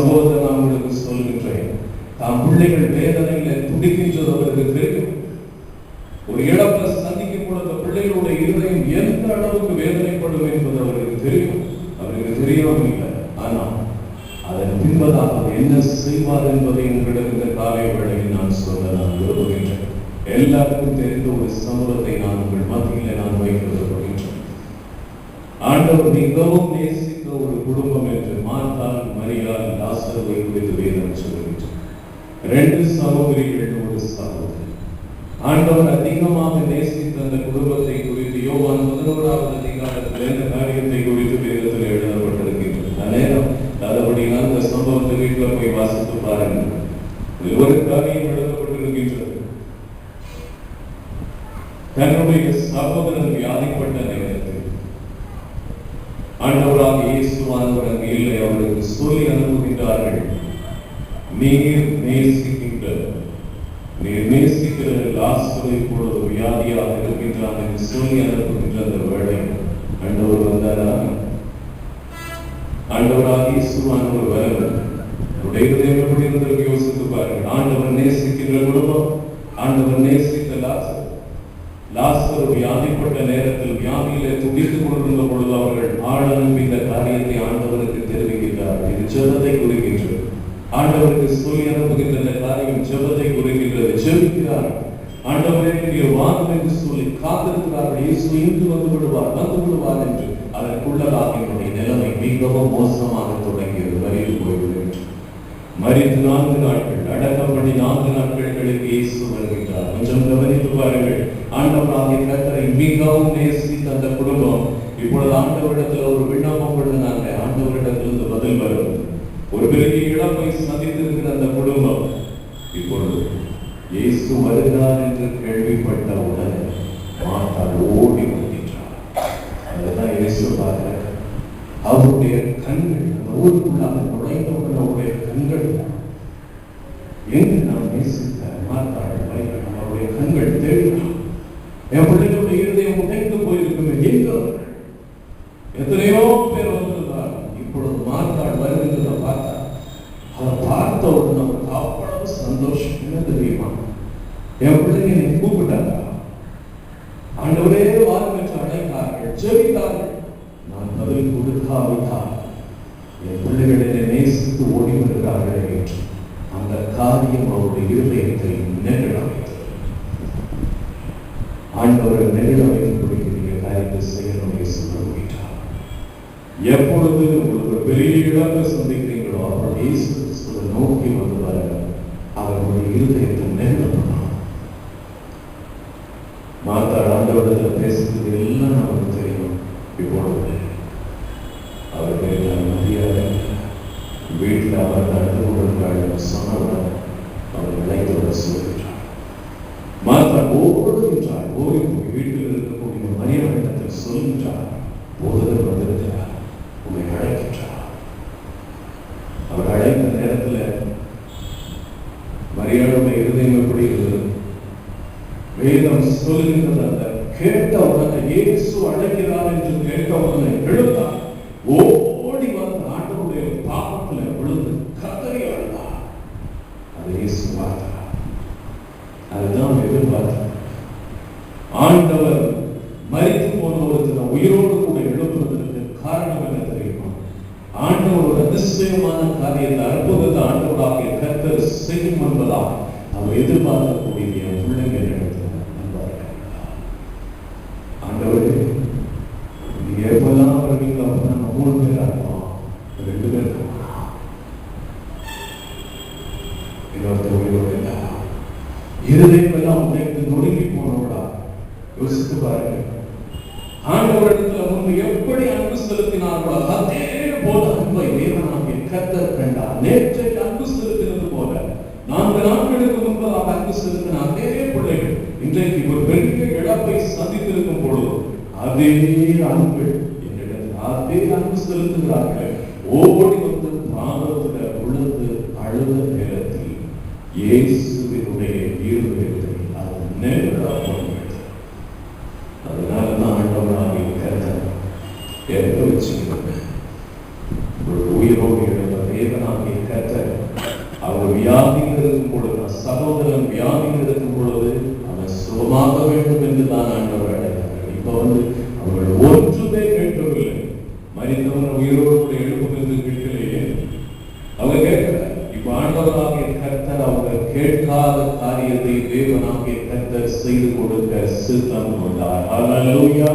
சம்பவத்தை நான் உங்களுக்கு சொல்கின்றேன். தாம் பிள்ளைகள் வேதனையில துடிக்கின்றது அவருக்கு தெரியும். ஒரு இழப்பை சந்திக்கும் பொழுது பிள்ளைகளுடைய இருதயம் எந்த அளவுக்கு வேதனைப்படும் என்பது அவருக்கு தெரியும். அவருக்கு தெரியாமல் இல்லை. ஆனால் அதன் பின்பதாக என்ன செய்வார் என்பதை உங்களிடம் இந்த காலை வேளையில் நான் சொல்ல நான் விரும்புகின்றேன். எல்லாருக்கும் தெரிந்த ஒரு சம்பவத்தை நான் உங்கள் மத்தியில் நான் வைக்க விரும்புகின்றேன். ஆண்டவர் மிகவும் நேசித்த ஒரு குடும்பம் என்று மார்த்தாள், மரியாள், லாசருவை குறித்து வேதம் சொல்கின்றார். 2 சகோதரிகள், ஒரு சகோதரி. ஆண்டவர் அதிகமாக நேசித்த அந்த குடும்பத்தை குறித்து யோவான் 11வது அதிகாரத்தில் இந்த காரியத்தை குறித்து வேதத்தில் எழுதப்பட்டிருக்கின்றது. அநேகம் அதுபடி அந்த சம்பவத்தை வீட்டில் போய் வாசித்து பாருங்கள். ஒரு காரியம் எழுதப்பட்டிருக்கின்றது. தன்னுடைய சகோதரன் வியாதிப்பட்ட நேரத்தில் ஆண்டவராக இயேசுவானவர் அங்கு இல்லை. அவருக்கு சொல்லி அனுப்புகின்றார்கள், நீர் நேசிக்கிற லாசரை இப்பொழுது வியாதியாக இருக்கின்றான் என்று சொல்லி அனுப்புகின்ற அந்த வேளை ஆண்டவர் வந்தாரா? ஆண்டவராக இயேசுவானவர் வரவர் அவருடைய இதயம் எப்படி இருந்தது யோசித்து பாருங்கள். ஆண்டவர் நேசிக்கின்ற குடும்பம், ஆண்டவர் நேசித்த லாசர் வியாதிப்பட்ட நேரத்தில் வியாதியிலே துடித்துக் கொண்டிருந்த பொழுது அவர்கள் ஆழம் இந்த காரியத்தை ஆண்டவருக்கு தெரிவிக்கின்றார்கள். இது ஜெபத்தை குறிக்கின்றது. ஆண்டவருக்கு சொல்லி அனுப்புகின்ற இந்த காரியம் ஜெபத்தை குறிக்கின்றது. ஜெபிக்கிறார்கள். ஆண்டவரே நீர் வாரும் என்று சொல்லி காத்திருக்கிறார்கள். இயேசு இன்று வந்து விடுவார் என்று. அதற்குள்ளதாக என்னுடைய நிலைமை மிகவும் மோசமாக தொடங்கியது. மறித்து போய்விடுகின்றது. மறித்து 4 நாட்கள், அடக்கப்படி 4 நாட்கள் கழித்து இயேசு வருகின்றார். கொஞ்சம் கவனித்து பாருங்கள். ஆண்டவராகிய கர்த்தரை மிகவும் நேசித்த அந்த குடும்பம் இப்பொழுது ஆண்டவரிடத்தில் ஒரு விண்ணப்பம் பண்ணுனாங்க. ஆண்டவரிடத்திலிருந்து பதில் வரும். ஒரு பெரிய இழப்பை சந்தித்திருக்கிற அந்த குடும்பம் இப்பொழுது இயேசு வருகிறார் என்று கேள்விப்பட்ட உடனே மார்த்தாள் ஓடி வருகின்றார். அதுதான் இயேசு பார்க்கிறார். அவருடைய கண்கள் அந்த ஊருக்குள்ளாக நுழைந்தவுடன் அவருடைய கண்கள் எங்கு நான் நேசித்த மார்த்தாள் அவருடைய கண்கள் தெரியும். என் பிள்ளைகளுடைய இருதயம் உடைந்து போயிருக்குமே. எங்க எத்தனையோ பேர் வந்திருந்தார். இப்பொழுது மார்த்தாள் வருகின்றத பார்த்தா அதை பார்த்த உடனே நமக்கு அவ்வளவு சந்தோஷம். என்ன தெரியுமா? என் பிள்ளைங்க என்னை கூப்பிட்டாங்க. ஆண்டவரே வாரும் என்று அழைத்தார்கள், ஜெபித்தார்கள். நான் பதில் கொடுக்காவிட்டால் என் பிள்ளைகள் என்னை நேசித்து ஓடி வருகிறார்களே என்று அந்த காரியம் அவருடைய இருதயத்தை நெகிழ வைத்தது. ஆண்டவர் நெகிழ வைக்கக்கூடிய காரியத்தை செய்யணுமே சொல்லிவிட்டார். எப்பொழுது உங்களுக்கு பெரிய இழப்பை சந்திக்கிறீங்களோ அவர் இயேசு கிறிஸ்துவை நோக்கி வந்து பாருங்க. அவருடைய இருதயத்தை நெகிழப்படும். மார்த்தாள் ஆண்டவரிடத்தில் பேசுறது எல்லாம் நமக்கு தெரியும். இப்பொழுது அவர்கள் மரியாதை வீட்டில் அவர் நடந்து கொண்டிருக்கிறார்கள் சொன்னவுடன் அவர் நிலைத்தோட சொல்கிறார். மார்த்தாள் ஓடுகின்றார். ஓடி போய் வீட்டில் இருக்கக்கூடிய மரியாதையில் சொல்கின்றார், போதகர் வந்திருக்கிறார், உன்னை அழைக்கின்றார். அவர் அழைத்த நேரத்தில் மரியாதை இருதயம் எப்படி இருந்தது? வேதம் சொல்கின்றது, அந்த கேட்ட உடனே இயேசு அழைக்கிறார் என்று கேட்ட உடனே எழுந்தார். ஓடி வந்து ஆண்டவருடைய பாவத்தில் விழுந்து கதறி அழுதார். அது இயேசு பார்த்தார். அதுதான் எதிர்பார்த்தார். ஆண்டவர் மரித்து போன ஒருத்தர் உயிரோடு கூட எழுப்புவதற்கு காரணம் என்ன தெரியுமா? ஆண்டவர் ஒரு அதிசயமான காரியத்தை, அற்புதத்தை ஆண்டவராகிய கர்த்தர் செய்யும் என்பதாக அவர் எதிர்பார்க்கக்கூடிய பிள்ளைகள் இடத்துல ஆண்டவரே நீங்க எப்பெல்லாம் வருவீங்களோ நம்ம 3 பேரா இருக்கோம், 2 பேர் இருக்கோம், இருதயம் எல்லாம் உடைத்து நொறுங்கி போனோடா. யோசித்து பாருங்க. ஆண்டவரிடத்துல முன்பு எப்படி அன்பு செலுத்தினார்களோ அதே போல அன்பை தேவனாகிய கர்த்தர் கண்டார். நேற்றைக்கு அன்பு செலுத்தினது போல 4 நாட்களுக்கு முன்பதாக அன்பு செலுத்தின அதே பிள்ளைகள் இன்றைக்கு ஒரு பெரிய இழப்பை சந்தித்திருக்கும் பொழுது அதே அன்பு என்னிடத்தில் அதே அன்பு செலுத்துகிறார்கள். ஓடி வந்து பாதத்துல விழுந்து அழுத நேரத்தில் இயேசுவினுடைய இருதயத்தை அது நேரப்படுகிறது. அதனாலதான் ஆண்டவராகிய கர்த்தர் எப்ப வச்சுக்கிறது ஒரு உயிரோடு எழுத தேவனாகிய மனிதவன் உயிரோடு கூட எழுப்புகிறது வீட்டிலேயே அவங்க கேட்கிறார். இப்ப ஆண்டவராகிய கர்த்தர் அவங்க கேட்காத காரியத்தை தேவனாகிய கர்த்தர் செய்து கொடுக்க சித்தம் கொண்டார். ஹல்லேலூயா.